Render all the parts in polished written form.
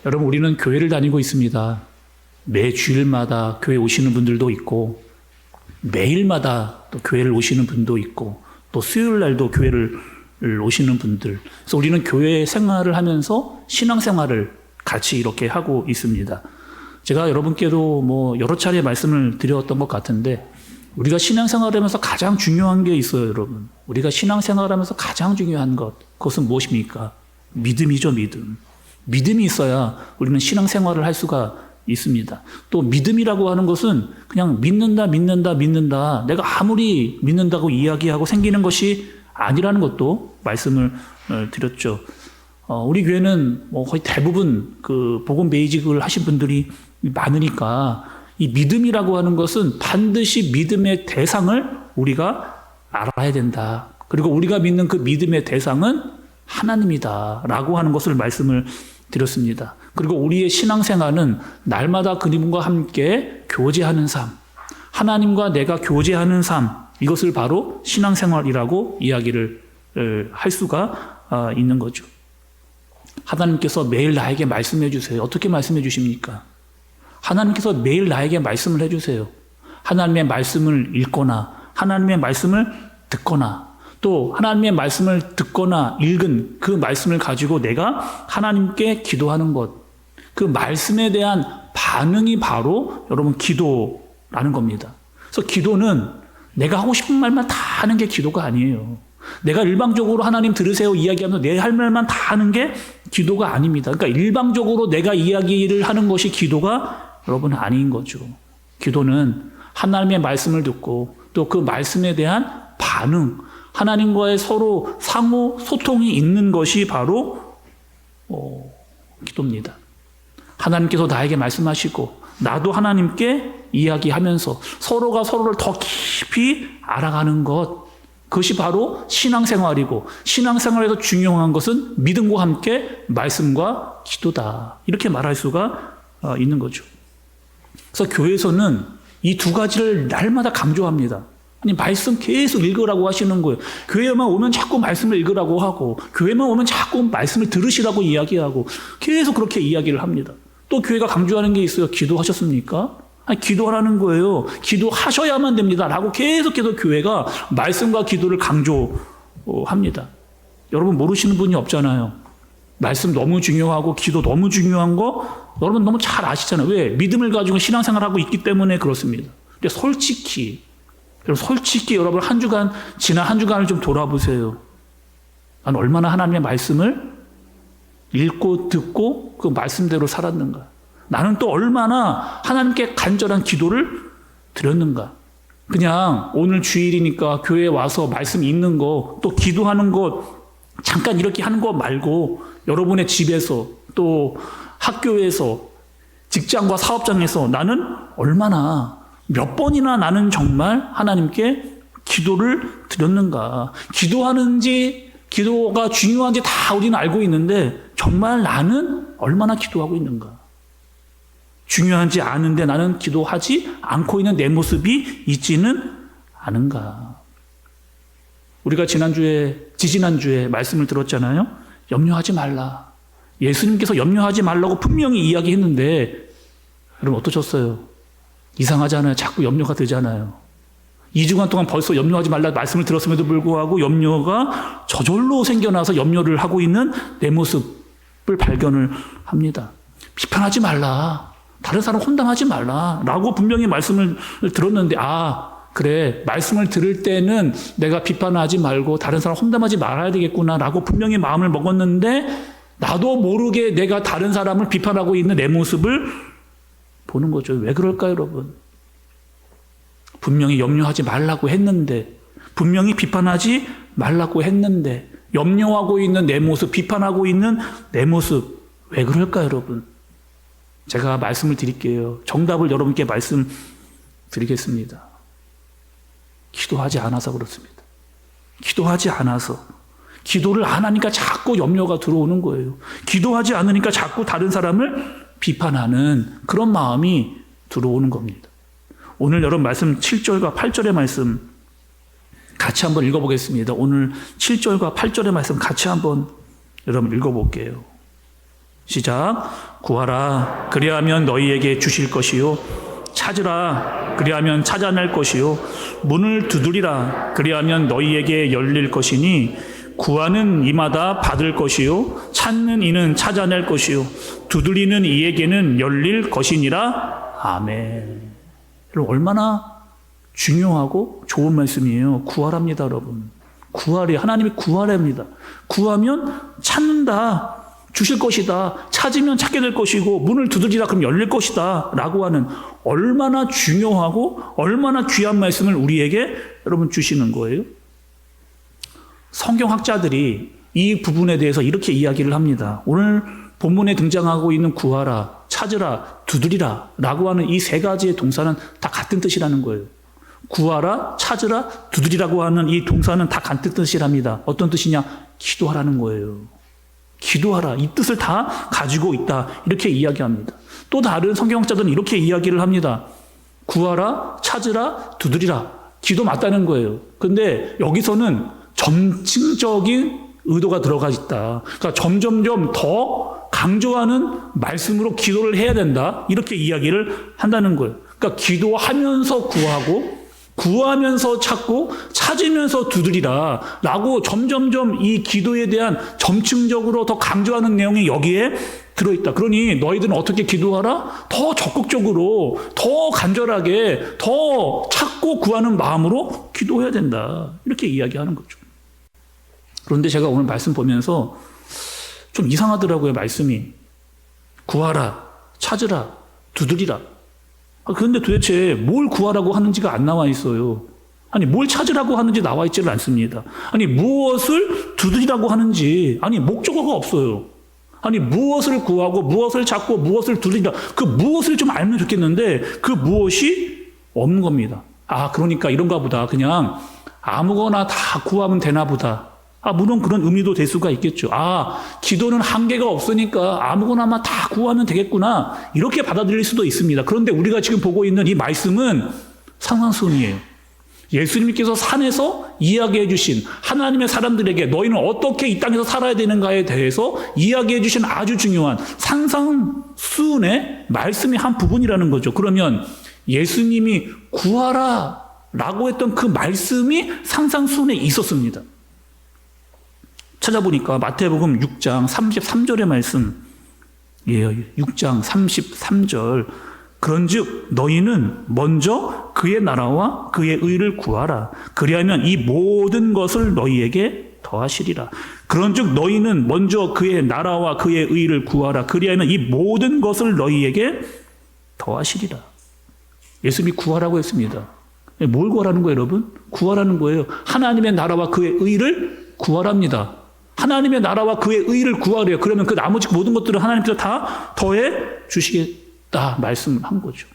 여러분, 우리는 교회를 다니고 있습니다. 매 주일마다 교회 오시는 분들도 있고, 매일마다 또 교회를 오시는 분도 있고, 또 수요일 날도 교회를 오시는 분들. 그래서 우리는 교회 생활을 하면서 신앙생활을 같이 이렇게 하고 있습니다. 제가 여러분께도 여러 차례 말씀을 드렸던 것 같은데, 우리가 신앙생활을 하면서 가장 중요한 게 있어요, 여러분. 우리가 신앙생활을 하면서 가장 중요한 것, 그것은 무엇입니까? 믿음이죠, 믿음. 믿음이 있어야 우리는 신앙생활을 할 수가 있습니다. 또 믿음이라고 하는 것은 그냥 믿는다. 내가 아무리 믿는다고 이야기하고 생기는 것이 아니라는 것도 말씀을 드렸죠. 우리 교회는 거의 대부분 그 복음 베이직을 하신 분들이 많으니까 이 믿음이라고 하는 것은 반드시 믿음의 대상을 우리가 알아야 된다. 그리고 우리가 믿는 그 믿음의 대상은 하나님이다 라고 하는 것을 말씀을 드렸습니다. 그리고 우리의 신앙생활은 날마다 그님과 함께 교제하는 삶, 하나님과 내가 교제하는 삶, 이것을 바로 신앙생활이라고 이야기를 할 수가 있는 거죠. 하나님께서 매일 나에게 말씀해 주세요. 어떻게 말씀해 주십니까? 하나님께서 매일 나에게 말씀을 해주세요. 하나님의 말씀을 읽거나 하나님의 말씀을 듣거나 또 하나님의 말씀을 듣거나 읽은 그 말씀을 가지고 내가 하나님께 기도하는 것, 그 말씀에 대한 반응이 바로 여러분 기도라는 겁니다. 그래서 기도는 내가 하고 싶은 말만 다 하는 게 기도가 아니에요. 내가 일방적으로 하나님 들으세요 이야기하면서 내 할 말만 다 하는 게 기도가 아닙니다. 그러니까 일방적으로 내가 이야기를 하는 것이 기도가 여러분 아닌 거죠. 기도는 하나님의 말씀을 듣고 또 그 말씀에 대한 반응, 하나님과의 서로 상호 소통이 있는 것이 바로 기도입니다. 하나님께서 나에게 말씀하시고 나도 하나님께 이야기하면서 서로가 서로를 더 깊이 알아가는 것, 그것이 바로 신앙생활이고 신앙생활에서 중요한 것은 믿음과 함께 말씀과 기도다. 이렇게 말할 수가 있는 거죠. 그래서 교회에서는 이 두 가지를 날마다 강조합니다. 아니 말씀 계속 읽으라고 하시는 거예요. 교회만 오면 자꾸 말씀을 읽으라고 하고 교회만 오면 자꾸 말씀을 들으시라고 이야기하고 계속 그렇게 이야기를 합니다. 또 교회가 강조하는 게 있어요. 기도하셨습니까? 아니 기도하라는 거예요. 기도하셔야만 됩니다. 라고 계속해서 교회가 말씀과 기도를 강조합니다. 여러분 모르시는 분이 없잖아요. 말씀 너무 중요하고 기도 너무 중요한 거 여러분 너무 잘 아시잖아요. 왜? 믿음을 가지고 신앙생활하고 있기 때문에 그렇습니다. 근데 솔직히 여러분 지난 한 주간을 좀 돌아보세요. 난 얼마나 하나님의 말씀을 읽고 듣고 그 말씀대로 살았는가. 나는 또 얼마나 하나님께 간절한 기도를 드렸는가. 그냥 오늘 주일이니까 교회에 와서 말씀 읽는 거 또 기도하는 거 잠깐 이렇게 하는 거 말고 여러분의 집에서 또 학교에서 직장과 사업장에서 나는 얼마나 몇 번이나 나는 정말 하나님께 기도를 드렸는가. 기도가 중요한지 다 우리는 알고 있는데 정말 나는 얼마나 기도하고 있는가. 중요하지 않은데 나는 기도하지 않고 있는 내 모습이 있지는 않은가. 우리가 지지난주에 말씀을 들었잖아요. 염려하지 말라. 예수님께서 염려하지 말라고 분명히 이야기했는데 여러분 어떠셨어요? 이상하잖아요. 자꾸 염려가 되잖아요. 2주간 동안 벌써 염려하지 말라 말씀을 들었음에도 불구하고 염려가 저절로 생겨나서 염려를 하고 있는 내 모습을 발견을 합니다. 비판하지 말라. 다른 사람 혼담하지 말라. 라고 분명히 말씀을 들었는데 그래 말씀을 들을 때는 내가 비판하지 말고 다른 사람 혼담하지 말아야 되겠구나 라고 분명히 마음을 먹었는데 나도 모르게 내가 다른 사람을 비판하고 있는 내 모습을 보는 거죠. 왜 그럴까요, 여러분? 분명히 염려하지 말라고 했는데, 분명히 비판하지 말라고 했는데, 염려하고 있는 내 모습, 비판하고 있는 내 모습, 왜 그럴까요, 여러분? 제가 말씀을 드릴게요. 정답을 여러분께 말씀드리겠습니다. 기도하지 않아서 그렇습니다. 기도하지 않아서. 기도를 안 하니까 자꾸 염려가 들어오는 거예요. 기도하지 않으니까 자꾸 다른 사람을 비판하는 그런 마음이 들어오는 겁니다. 오늘 여러분 말씀 7절과 8절의 말씀 같이 한번 읽어보겠습니다. 오늘 7절과 8절의 말씀 같이 한번 여러분 읽어볼게요. 시작. 구하라 그리하면 너희에게 주실 것이요 찾으라 그리하면 찾아낼 것이요 문을 두드리라 그리하면 너희에게 열릴 것이니 구하는 이마다 받을 것이요 찾는 이는 찾아낼 것이요 두드리는 이에게는 열릴 것이니라. 아멘. 여러분 얼마나 중요하고 좋은 말씀이에요. 구하랍니다, 여러분. 구하래. 하나님이 구하랍니다. 구하면 찾는다. 주실 것이다. 찾으면 찾게 될 것이고 문을 두드리라 그럼 열릴 것이다. 라고 하는 얼마나 중요하고 얼마나 귀한 말씀을 우리에게 여러분 주시는 거예요. 성경학자들이 이 부분에 대해서 이렇게 이야기를 합니다. 오늘 본문에 등장하고 있는 구하라, 찾으라, 두드리라 라고 하는 이 세 가지의 동사는 다 같은 뜻이라는 거예요. 구하라, 찾으라, 두드리라고 하는 이 동사는 다 같은 뜻이랍니다. 어떤 뜻이냐? 기도하라는 거예요. 기도하라. 이 뜻을 다 가지고 있다. 이렇게 이야기합니다. 또 다른 성경학자들은 이렇게 이야기를 합니다. 구하라, 찾으라, 두드리라. 기도 맞다는 거예요. 근데 여기서는 점층적인 의도가 들어가 있다. 그러니까 점점점 더 강조하는 말씀으로 기도를 해야 된다. 이렇게 이야기를 한다는 거예요. 그러니까 기도하면서 구하고 구하면서 찾고 찾으면서 두드리라 라고 점점점 이 기도에 대한 점층적으로 더 강조하는 내용이 여기에 들어있다. 그러니 너희들은 어떻게 기도하라? 더 적극적으로 더 간절하게 더 찾고 구하는 마음으로 기도해야 된다. 이렇게 이야기하는 거죠. 그런데 제가 오늘 말씀 보면서 좀 이상하더라고요. 말씀이 구하라, 찾으라, 두드리라. 그런데 도대체 뭘 구하라고 하는지가 안 나와 있어요. 아니 뭘 찾으라고 하는지 나와 있지를 않습니다. 아니 무엇을 두드리라고 하는지 아니 목적어가 없어요. 아니 무엇을 구하고 무엇을 찾고 무엇을 두드리라 그 무엇을 좀 알면 좋겠는데 그 무엇이 없는 겁니다. 아 그러니까 이런가 보다. 그냥 아무거나 다 구하면 되나 보다. 물론 그런 의미도 될 수가 있겠죠. 기도는 한계가 없으니까 아무거나만 다 구하면 되겠구나. 이렇게 받아들일 수도 있습니다. 그런데 우리가 지금 보고 있는 이 말씀은 상상순이에요. 예수님께서 산에서 이야기해 주신 하나님의 사람들에게 너희는 어떻게 이 땅에서 살아야 되는가에 대해서 이야기해 주신 아주 중요한 상상순의 말씀의 한 부분이라는 거죠. 그러면 예수님이 구하라 라고 했던 그 말씀이 상상순에 있었습니다. 찾아보니까 마태복음 6장 33절의 말씀이에요. 6장 33절. 그런즉 너희는 먼저 그의 나라와 그의 의를 구하라. 그리하면 이 모든 것을 너희에게 더하시리라. 그런즉 너희는 먼저 그의 나라와 그의 의를 구하라. 그리하면 이 모든 것을 너희에게 더하시리라. 예수님이 구하라고 했습니다. 뭘 구하라는 거예요, 여러분? 구하라는 거예요. 하나님의 나라와 그의 의를 구하랍니다. 하나님의 나라와 그의 의를 구하래요. 그러면 그 나머지 모든 것들을 하나님께서 다 더해 주시겠다 말씀을 한 거죠.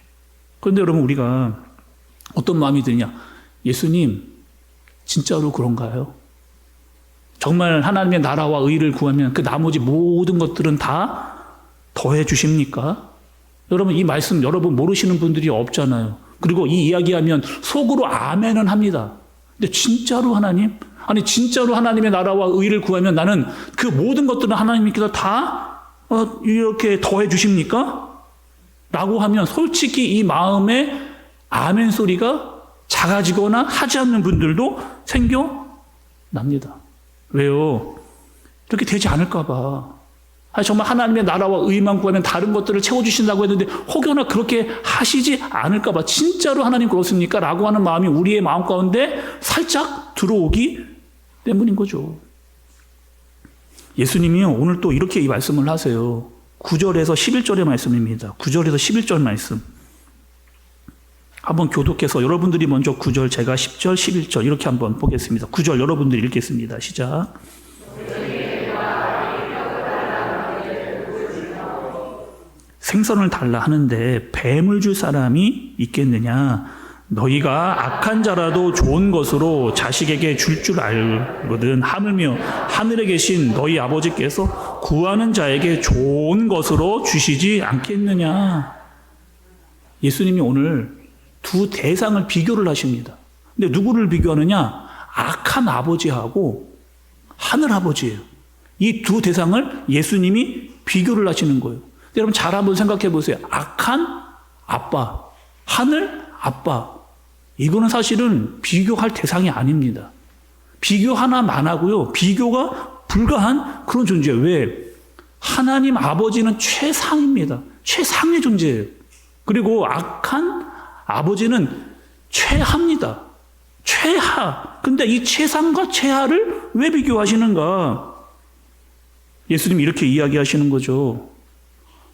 그런데 여러분 우리가 어떤 마음이 드냐? 예수님 진짜로 그런가요? 정말 하나님의 나라와 의를 구하면 그 나머지 모든 것들은 다 더해 주십니까? 여러분 이 말씀 여러분 모르시는 분들이 없잖아요. 그리고 이 이야기하면 속으로 아멘은 합니다. 근데 진짜로 하나님? 아니 진짜로 하나님의 나라와 의를 구하면 나는 그 모든 것들은 하나님께서 다 이렇게 더해 주십니까? 라고 하면 솔직히 이 마음에 아멘 소리가 작아지거나 하지 않는 분들도 생겨납니다. 왜요? 이렇게 되지 않을까 봐. 정말 하나님의 나라와 의만 구하면 다른 것들을 채워주신다고 했는데 혹여나 그렇게 하시지 않을까 봐. 진짜로 하나님 그렇습니까? 라고 하는 마음이 우리의 마음 가운데 살짝 들어오기 때문인 거죠. 예수님이 오늘 또 이렇게 이 말씀을 하세요. 9절에서 11절의 말씀입니다. 9절에서 11절 말씀. 한번 교독해서 여러분들이 먼저 9절, 제가 10절, 11절 이렇게 한번 보겠습니다. 9절 여러분들이 읽겠습니다. 시작. 생선을 달라 하는데 뱀을 줄 사람이 있겠느냐? 너희가 악한 자라도 좋은 것으로 자식에게 줄 알거든. 하물며 하늘에 계신 너희 아버지께서 구하는 자에게 좋은 것으로 주시지 않겠느냐. 예수님이 오늘 두 대상을 비교를 하십니다. 근데 누구를 비교하느냐? 악한 아버지하고 하늘 아버지예요. 이 두 대상을 예수님이 비교를 하시는 거예요. 여러분 잘 한번 생각해 보세요. 악한 아빠, 하늘 아빠. 이거는 사실은 비교할 대상이 아닙니다. 비교 하나만 하고요. 비교가 불가한 그런 존재예요. 왜? 하나님 아버지는 최상입니다. 최상의 존재예요. 그리고 악한 아버지는 최하입니다. 최하. 근데 이 최상과 최하를 왜 비교하시는가? 예수님이 이렇게 이야기하시는 거죠.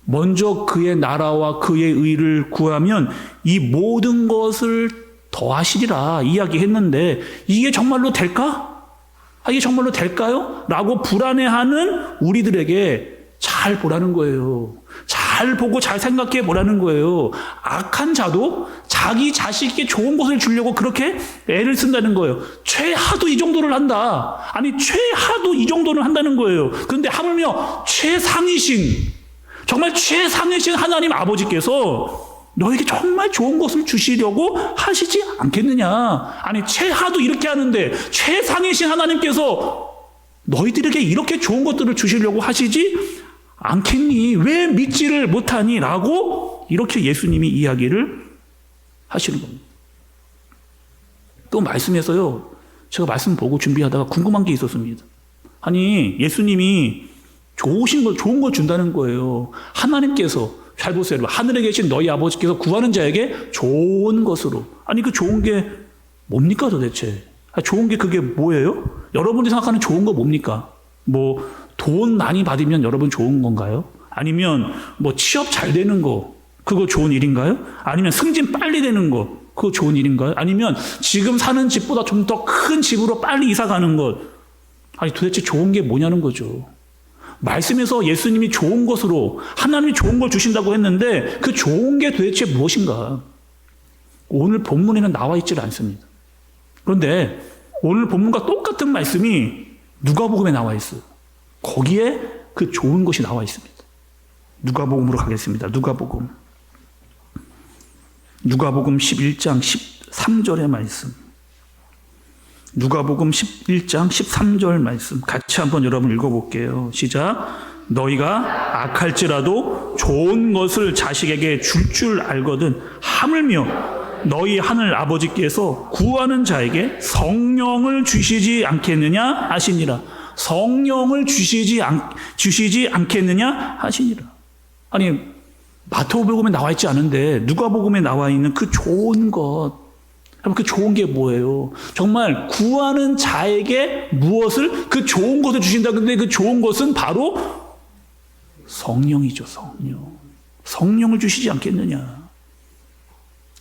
먼저 그의 나라와 그의 의를 구하면 이 모든 것을 더하시리라 이야기했는데 이게 정말로 될까? 이게 정말로 될까요? 라고 불안해하는 우리들에게 잘 보라는 거예요. 잘 보고 잘 생각해 보라는 거예요. 악한 자도 자기 자식에게 좋은 것을 주려고 그렇게 애를 쓴다는 거예요. 최하도 이 정도를 한다. 아니 최하도 이 정도는 한다는 거예요. 그런데 하물며 최상이신, 정말 최상이신 하나님 아버지께서 너에게 정말 좋은 것을 주시려고 하시지 않겠느냐. 아니 최하도 이렇게 하는데 최상이신 하나님께서 너희들에게 이렇게 좋은 것들을 주시려고 하시지 않겠니? 왜 믿지를 못하니? 라고 이렇게 예수님이 이야기를 하시는 겁니다. 또 말씀에서요, 제가 말씀 보고 준비하다가 궁금한 게 있었습니다. 아니 예수님이 좋은 걸 준다는 거예요. 하나님께서, 잘 보세요 여러분, 하늘에 계신 너희 아버지께서 구하는 자에게 좋은 것으로. 아니 그 좋은 게 뭡니까 도대체? 좋은 게 그게 뭐예요? 여러분이 생각하는 좋은 거 뭡니까? 뭐 돈 많이 받으면 여러분 좋은 건가요? 아니면 뭐 취업 잘 되는 거, 그거 좋은 일인가요? 아니면 승진 빨리 되는 거, 그거 좋은 일인가요? 아니면 지금 사는 집보다 좀 더 큰 집으로 빨리 이사 가는 것. 아니 도대체 좋은 게 뭐냐는 거죠. 말씀에서 예수님이 좋은 것으로 하나님이 좋은 걸 주신다고 했는데 그 좋은 게 도대체 무엇인가? 오늘 본문에는 나와 있질 않습니다. 그런데 오늘 본문과 똑같은 말씀이 누가복음에 나와 있어요. 거기에 그 좋은 것이 나와 있습니다. 누가복음으로 가겠습니다. 누가복음 11장 13절의 말씀. 누가복음 11장 13절 말씀 같이 한번 여러분 읽어볼게요. 시작. 너희가 악할지라도 좋은 것을 자식에게 줄 알거든 하물며 너희 하늘 아버지께서 구하는 자에게 성령을 주시지 않겠느냐 하시니라. 성령을 주시지 않겠느냐 하시니라. 아니 마태복음에 나와 있지 않은데 누가복음에 나와 있는 그 좋은 것, 그 좋은 게 뭐예요? 정말 구하는 자에게 무엇을, 그 좋은 것을 주신다. 근데 그 좋은 것은 바로 성령이죠. 성령을 주시지 않겠느냐.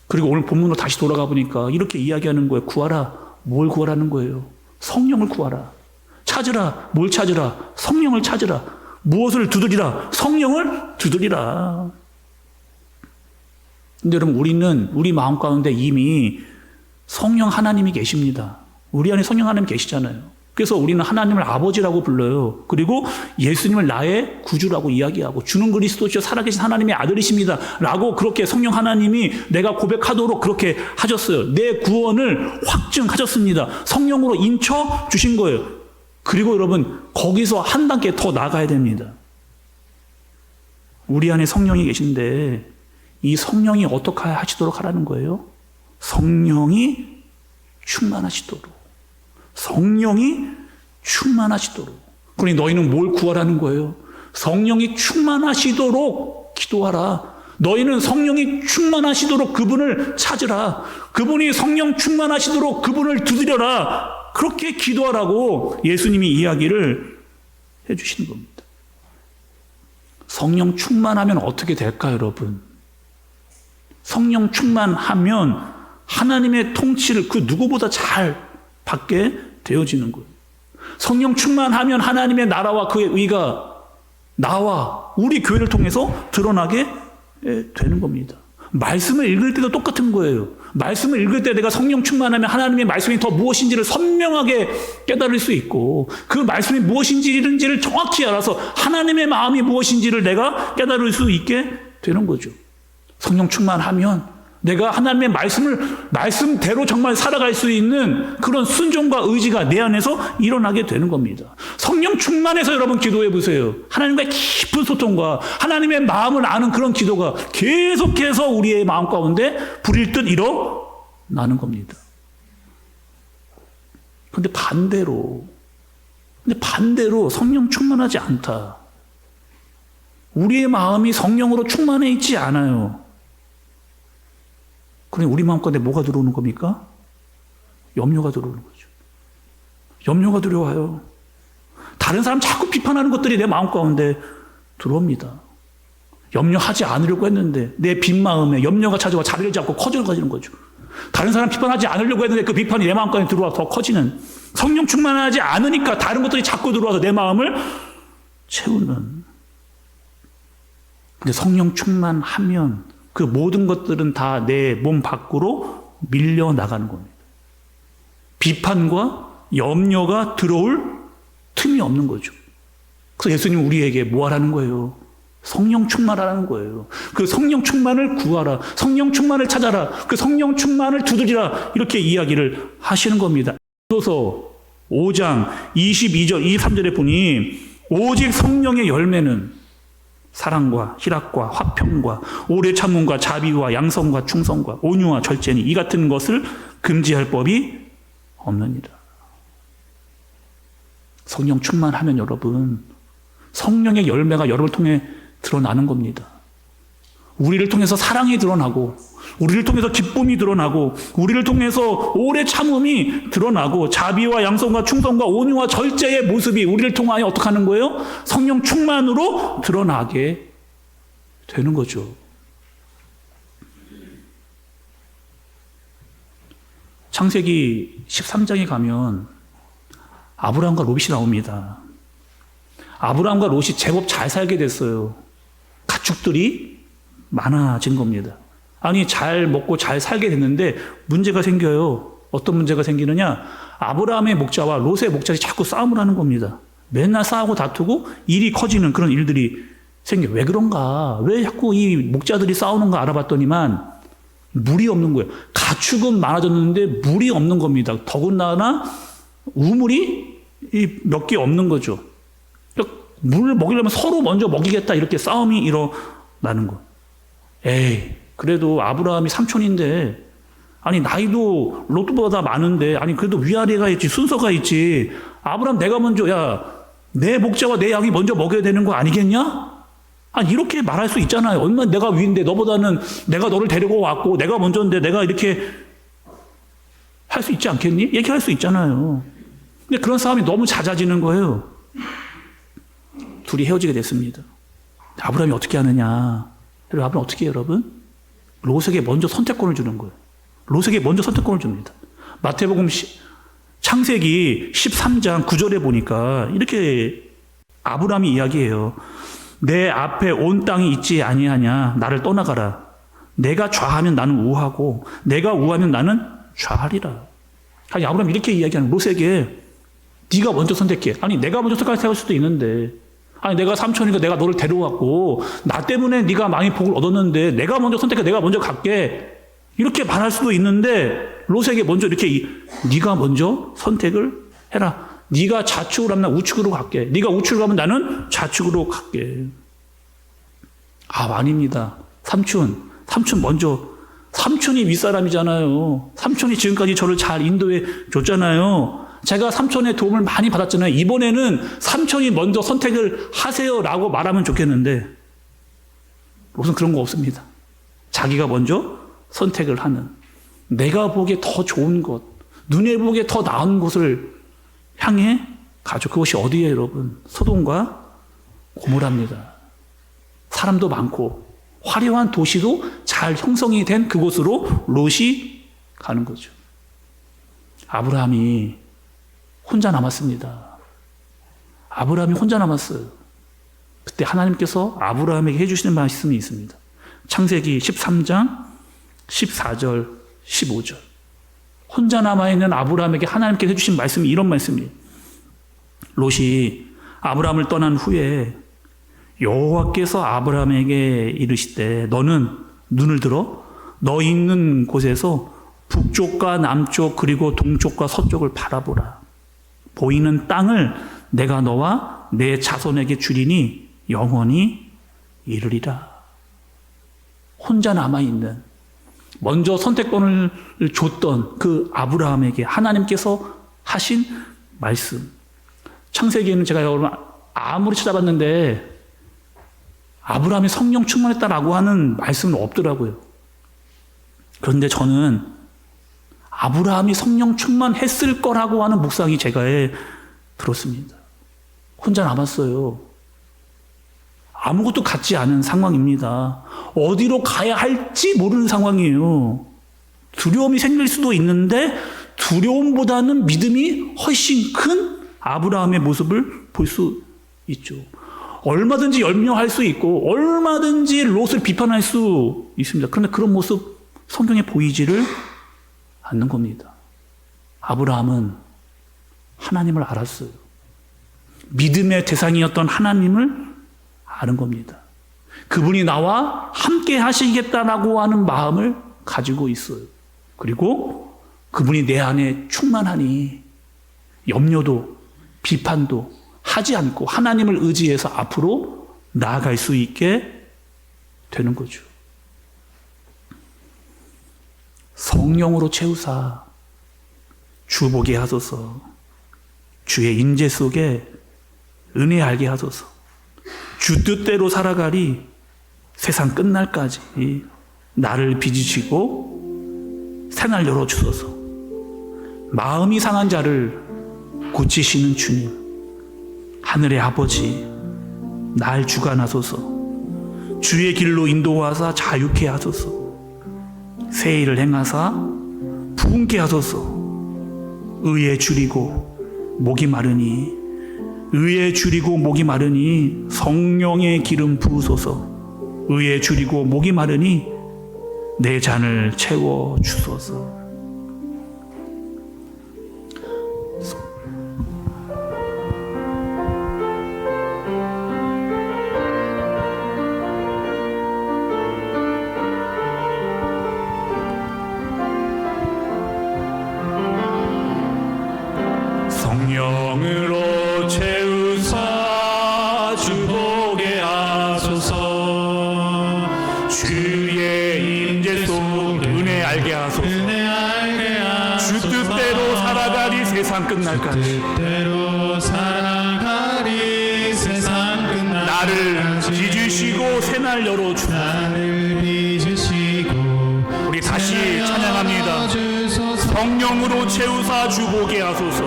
그리고 오늘 본문으로 다시 돌아가 보니까 이렇게 이야기하는 거예요. 구하라. 뭘 구하라는 거예요? 성령을 구하라. 찾으라. 뭘 찾으라? 성령을 찾으라. 무엇을 두드리라? 성령을 두드리라. 근데 여러분 우리는 우리 마음 가운데 이미 성령 하나님이 계십니다. 우리 안에 성령 하나님 계시잖아요. 그래서 우리는 하나님을 아버지라고 불러요. 그리고 예수님을 나의 구주라고 이야기하고 주는 그리스도시요 살아계신 하나님의 아들이십니다 라고 그렇게 성령 하나님이 내가 고백하도록 그렇게 하셨어요. 내 구원을 확증하셨습니다. 성령으로 인쳐 주신 거예요. 그리고 여러분 거기서 한 단계 더 나가야 됩니다. 우리 안에 성령이 계신데 이 성령이 어떻게 하시도록 하라는 거예요? 성령이 충만하시도록. 성령이 충만하시도록. 그러니 너희는 뭘 구하라는 거예요? 성령이 충만하시도록 기도하라. 너희는 성령이 충만하시도록 그분을 찾으라. 그분이 성령 충만하시도록 그분을 두드려라. 그렇게 기도하라고 예수님이 이야기를 해주시는 겁니다. 성령 충만하면 어떻게 될까요, 여러분? 성령 충만하면 하나님의 통치를 그 누구보다 잘 받게 되어지는 거예요. 성령 충만하면 하나님의 나라와 그의 의가 나와 우리 교회를 통해서 드러나게 되는 겁니다. 말씀을 읽을 때도 똑같은 거예요. 말씀을 읽을 때 내가 성령 충만하면 하나님의 말씀이 더 무엇인지를 선명하게 깨달을 수 있고 그 말씀이 무엇인지를 정확히 알아서 하나님의 마음이 무엇인지를 내가 깨달을 수 있게 되는 거죠. 성령 충만하면 내가 하나님의 말씀대로 정말 살아갈 수 있는 그런 순종과 의지가 내 안에서 일어나게 되는 겁니다. 성령 충만해서 여러분 기도해 보세요. 하나님과의 깊은 소통과 하나님의 마음을 아는 그런 기도가 계속해서 우리의 마음 가운데 불일 듯 일어나는 겁니다. 근데 반대로 성령 충만하지 않다. 우리의 마음이 성령으로 충만해 있지 않아요. 그럼 우리 마음 가운데 뭐가 들어오는 겁니까? 염려가 들어오는 거죠. 염려가 들어와요. 다른 사람 자꾸 비판하는 것들이 내 마음 가운데 들어옵니다. 염려하지 않으려고 했는데 내 빈 마음에 염려가 찾아와 자리를 잡고 커져가지는 거죠. 다른 사람 비판하지 않으려고 했는데 그 비판이 내 마음 가운데 들어와 더 커지는, 성령 충만하지 않으니까 다른 것들이 자꾸 들어와서 내 마음을 채우는. 근데 성령 충만하면 그 모든 것들은 다 내 몸 밖으로 밀려나가는 겁니다. 비판과 염려가 들어올 틈이 없는 거죠. 그래서 예수님은 우리에게 뭐 하라는 거예요? 성령 충만하라는 거예요. 그 성령 충만을 구하라. 성령 충만을 찾아라. 그 성령 충만을 두드리라. 이렇게 이야기를 하시는 겁니다. 에베소서 5장 22절 23절에 보니 오직 성령의 열매는 사랑과 희락과 화평과 오래 참음과 자비와 양성과 충성과 온유와 절제니 이 같은 것을 금지할 법이 없느니라. 성령 충만하면 여러분, 성령의 열매가 여러분을 통해 드러나는 겁니다. 우리를 통해서 사랑이 드러나고, 우리를 통해서 기쁨이 드러나고, 우리를 통해서 오래 참음이 드러나고, 자비와 양성과 충성과 온유와 절제의 모습이 우리를 통하여 어떻게 하는 거예요? 성령 충만으로 드러나게 되는 거죠. 창세기 13장에 가면 아브라함과 롯이 나옵니다. 아브라함과 롯이 제법 잘 살게 됐어요. 가축들이 많아진 겁니다. 아니, 잘 먹고 잘 살게 됐는데 문제가 생겨요. 어떤 문제가 생기느냐? 아브라함의 목자와 롯의 목자들이 자꾸 싸움을 하는 겁니다. 맨날 싸우고 다투고 일이 커지는 그런 일들이 생겨요. 왜 그런가? 왜 자꾸 이 목자들이 싸우는가 알아봤더니만 물이 없는 거예요. 가축은 많아졌는데 물이 없는 겁니다. 더군다나 우물이 몇 개 없는 거죠. 물 먹이려면 서로 먼저 먹이겠다 이렇게 싸움이 일어나는 거. 에이, 그래도 아브라함이 삼촌인데, 아니 나이도 롯보다 많은데, 아니 그래도 위아래가 있지, 순서가 있지. 아브라함 내가 먼저, 야, 내 목자와 내 양이 먼저 먹여야 되는 거 아니겠냐? 아니 이렇게 말할 수 있잖아요. 얼마나 내가 위인데, 너보다는 내가 너를 데리고 왔고 내가 먼저인데 내가 이렇게 할 수 있지 않겠니? 얘기할 수 있잖아요. 근데 그런 싸움이 너무 잦아지는 거예요. 둘이 헤어지게 됐습니다. 아브라함이 어떻게 하느냐? 아브라함 어떻게 해요, 여러분? 롯에게 먼저 선택권을 주는 거예요. 롯에게 먼저 선택권을 줍니다. 마태복음 창세기 13장 9절에 보니까 이렇게 아브라함이 이야기해요. 내 앞에 온 땅이 있지 아니하냐? 나를 떠나가라. 내가 좌하면 나는 우하고 내가 우하면 나는 좌하리라. 아니, 아브라함이 이렇게 이야기하는 롯에게 네가 먼저 선택해. 아니 내가 먼저 선택할 수도 있는데, 아니 내가 삼촌이니까 내가 너를 데려왔고 나 때문에 네가 많이 복을 얻었는데 내가 먼저 선택해. 내가 먼저 갈게. 이렇게 말할 수도 있는데 롯에게 먼저 이렇게 네가 먼저 선택을 해라. 네가 좌측으로 하면 나 우측으로 갈게. 네가 우측으로 가면 나는 좌측으로 갈게. 아, 아닙니다. 삼촌 먼저. 삼촌이 윗사람이잖아요. 삼촌이 지금까지 저를 잘 인도해 줬잖아요. 제가 삼촌의 도움을 많이 받았잖아요. 이번에는 삼촌이 먼저 선택을 하세요라고 말하면 좋겠는데 무슨 그런 거 없습니다. 자기가 먼저 선택을 하는, 내가 보기에 더 좋은 것, 눈에 보기에 더 나은 곳을 향해 가죠. 그것이 어디에 여러분? 소돔과 고모라입니다. 사람도 많고 화려한 도시도 잘 형성이 된 그곳으로 롯이 가는 거죠. 아브라함이 혼자 남았습니다. 아브라함이 혼자 남았어요. 그때 하나님께서 아브라함에게 해주시는 말씀이 있습니다. 창세기 13장 14절 15절. 혼자 남아있는 아브라함에게 하나님께서 해주신 말씀이 이런 말씀이에요. 롯이 아브라함을 떠난 후에 여호와께서 아브라함에게 이르시되 너는 눈을 들어 너 있는 곳에서 북쪽과 남쪽 그리고 동쪽과 서쪽을 바라보라. 보이는 땅을 내가 너와 내 자손에게 주리니 영원히 이르리라. 혼자 남아있는, 먼저 선택권을 줬던 그 아브라함에게 하나님께서 하신 말씀. 창세기에는 제가 여러분 아무리 찾아봤는데 아브라함이 성령 충만했다라고 하는 말씀은 없더라고요. 그런데 저는 아브라함이 성령 충만했을 거라고 하는 묵상이 제가에 들었습니다. 혼자 남았어요. 아무것도 갖지 않은 상황입니다. 어디로 가야 할지 모르는 상황이에요. 두려움이 생길 수도 있는데 두려움보다는 믿음이 훨씬 큰 아브라함의 모습을 볼 수 있죠. 얼마든지 열명할 수 있고 얼마든지 롯을 비판할 수 있습니다. 그런데 그런 모습 성경에 보이지를 않는 겁니다. 아브라함은 하나님을 알았어요. 믿음의 대상이었던 하나님을 아는 겁니다. 그분이 나와 함께 하시겠다라고 하는 마음을 가지고 있어요. 그리고 그분이 내 안에 충만하니 염려도 비판도 하지 않고 하나님을 의지해서 앞으로 나아갈 수 있게 되는 거죠. 성령으로 채우사 주보게 하소서. 주의 임재 속에 은혜 알게 하소서. 주 뜻대로 살아가리 세상 끝날까지 나를 빚으시고 새날 열어주소서. 마음이 상한 자를 고치시는 주님, 하늘의 아버지, 날 주관하소서. 주의 길로 인도하사 자유케 하소서. 새 일을 행하사 부흥케 하소서. 의에 줄이고 목이 마르니, 의에 줄이고 목이 마르니 성령의 기름 부으소서. 의에 줄이고 목이 마르니 내 잔을 채워 주소서. 성령으로 채우사 주보게 하소서. 주의 임재 속 은혜 알게 하소서. 주 뜻대로 살아가리 세상 끝날까지. 나를 빚으시고 새날 열어주소서. 우리 다시 찬양합니다. 성령으로 채우사 주보게 하소서.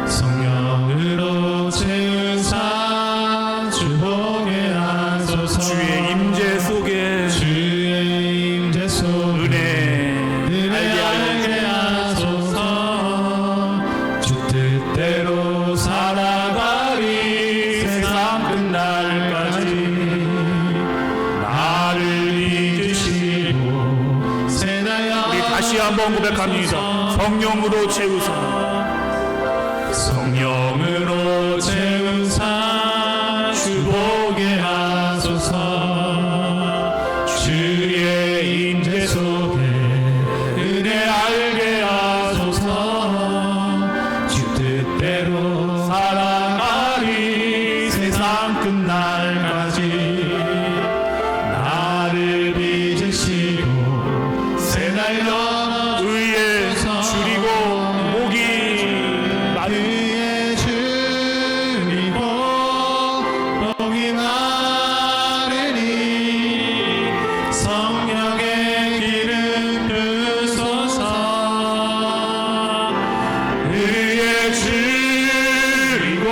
성령으로 채우사 주보게 하소서. 주의 임재 속에 은혜 알게 하소서. 주 뜻대로 살아가리 세상 끝날까지. 나를 믿으시고 새날. 우리 다시 한번 고백합니다. 성령으로 채우사. 성령으로 채우사 주보게 하소서. 주의 임재 속에 은혜 알게 하소서. 주 뜻대로 살아가리 세상 끝날까지. 나를 빚으시고 새날 열어 의에 줄이고 목이 의에 줄이고 목이 마르니 성령의 기름 부으소서. 의에 줄이고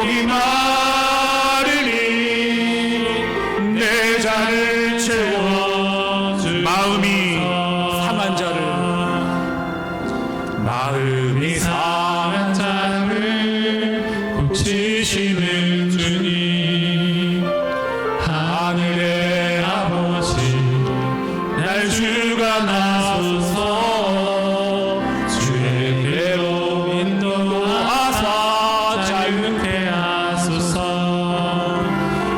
목이 마르니 내 잔을 채워 주소서. 마음이 상한 자를 고치시는 주님, 하늘의 아버지, 날 주관하소서. 주의 길로 인도하사 자유케 하소서.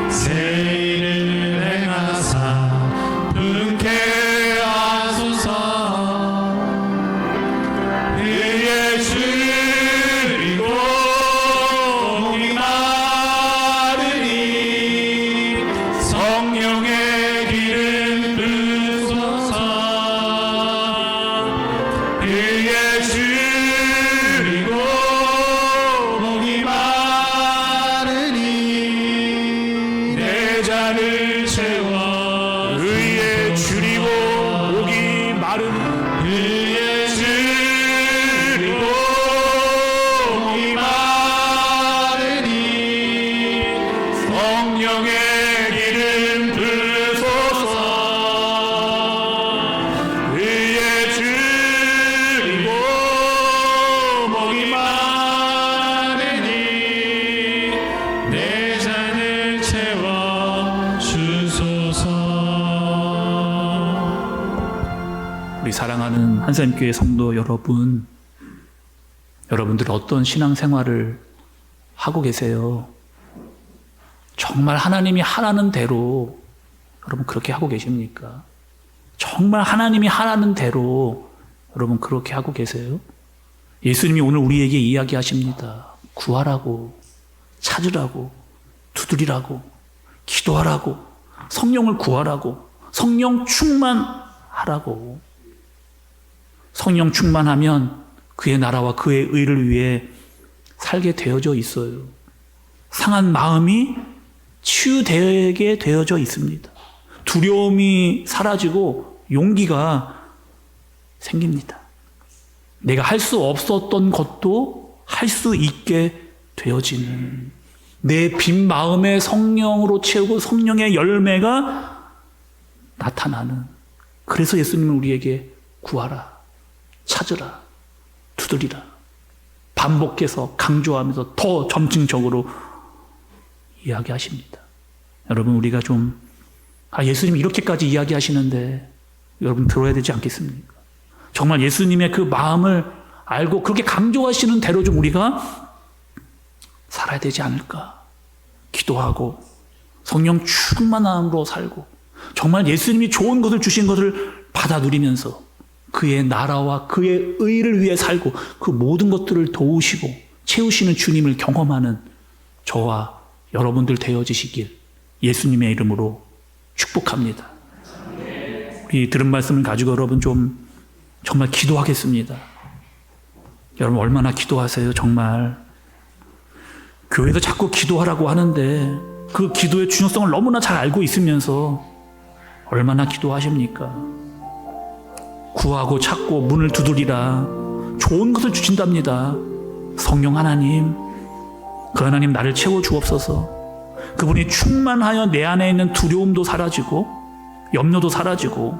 새 일을 행하사 부흥케 의에 줄이고 목이 마르니 성령의 기름 부으소서. 의에 줄이고 목이 마르니 내 잔을 채워 주소서. 우리 사랑하는 한샘교회 성도 여러분, 여러분들 어떤 신앙생활을 하고 계세요? 정말 하나님이 하라는 대로 여러분 그렇게 하고 계십니까? 정말 하나님이 하라는 대로 여러분 그렇게 하고 계세요? 예수님이 오늘 우리에게 이야기하십니다. 구하라고, 찾으라고, 두드리라고, 기도하라고, 성령을 구하라고, 성령 충만하라고. 성령 충만하면 그의 나라와 그의 의를 위해 살게 되어져 있어요. 상한 마음이 치유되게 되어져 있습니다. 두려움이 사라지고 용기가 생깁니다. 내가 할 수 없었던 것도 할 수 있게 되어지는, 내 빈 마음에 성령으로 채우고 성령의 열매가 나타나는, 그래서 예수님은 우리에게 구하라, 찾으라, 두드리라 반복해서 강조하면서 더 점층적으로 이야기하십니다. 여러분, 우리가 좀 예수님이 이렇게까지 이야기하시는데 여러분 들어야 되지 않겠습니까? 정말 예수님의 그 마음을 알고 그렇게 강조하시는 대로 좀 우리가 살아야 되지 않을까? 기도하고 성령 충만함으로 살고 정말 예수님이 좋은 것을 주신 것을 받아 누리면서 그의 나라와 그의 의를 위해 살고 그 모든 것들을 도우시고 채우시는 주님을 경험하는 저와 여러분들 되어지시길 예수님의 이름으로 축복합니다. 우리 들은 말씀을 가지고 여러분 좀 정말 기도하겠습니다. 여러분 얼마나 기도하세요? 정말 교회에서 자꾸 기도하라고 하는데 그 기도의 중요성을 너무나 잘 알고 있으면서 얼마나 기도하십니까? 구하고 찾고 문을 두드리라. 좋은 것을 주신답니다. 성령 하나님, 그 하나님 나를 채워 주옵소서. 그분이 충만하여 내 안에 있는 두려움도 사라지고 염려도 사라지고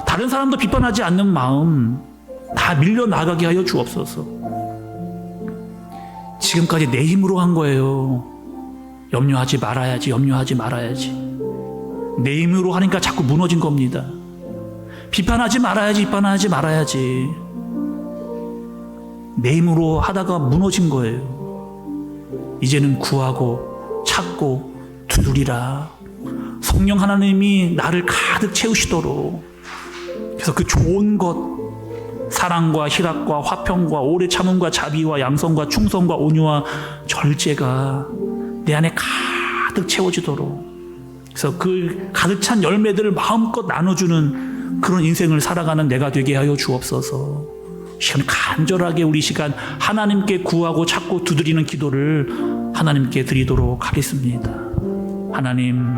다른 사람도 비판하지 않는 마음 다 밀려나가게 하여 주옵소서. 지금까지 내 힘으로 한 거예요. 염려하지 말아야지, 염려하지 말아야지. 내 힘으로 하니까 자꾸 무너진 겁니다. 비판하지 말아야지, 비판하지 말아야지. 내 힘으로 하다가 무너진 거예요. 이제는 구하고 찾고 두드리라. 성령 하나님이 나를 가득 채우시도록, 그래서 그 좋은 것, 사랑과 희락과 화평과 오래 참음과 자비와 양성과 충성과 온유와 절제가 내 안에 가득 채워지도록, 그래서 그 가득 찬 열매들을 마음껏 나눠주는 그런 인생을 살아가는 내가 되게 하여 주옵소서. 시간 간절하게 우리 시간 하나님께 구하고 찾고 두드리는 기도를 하나님께 드리도록 하겠습니다. 하나님,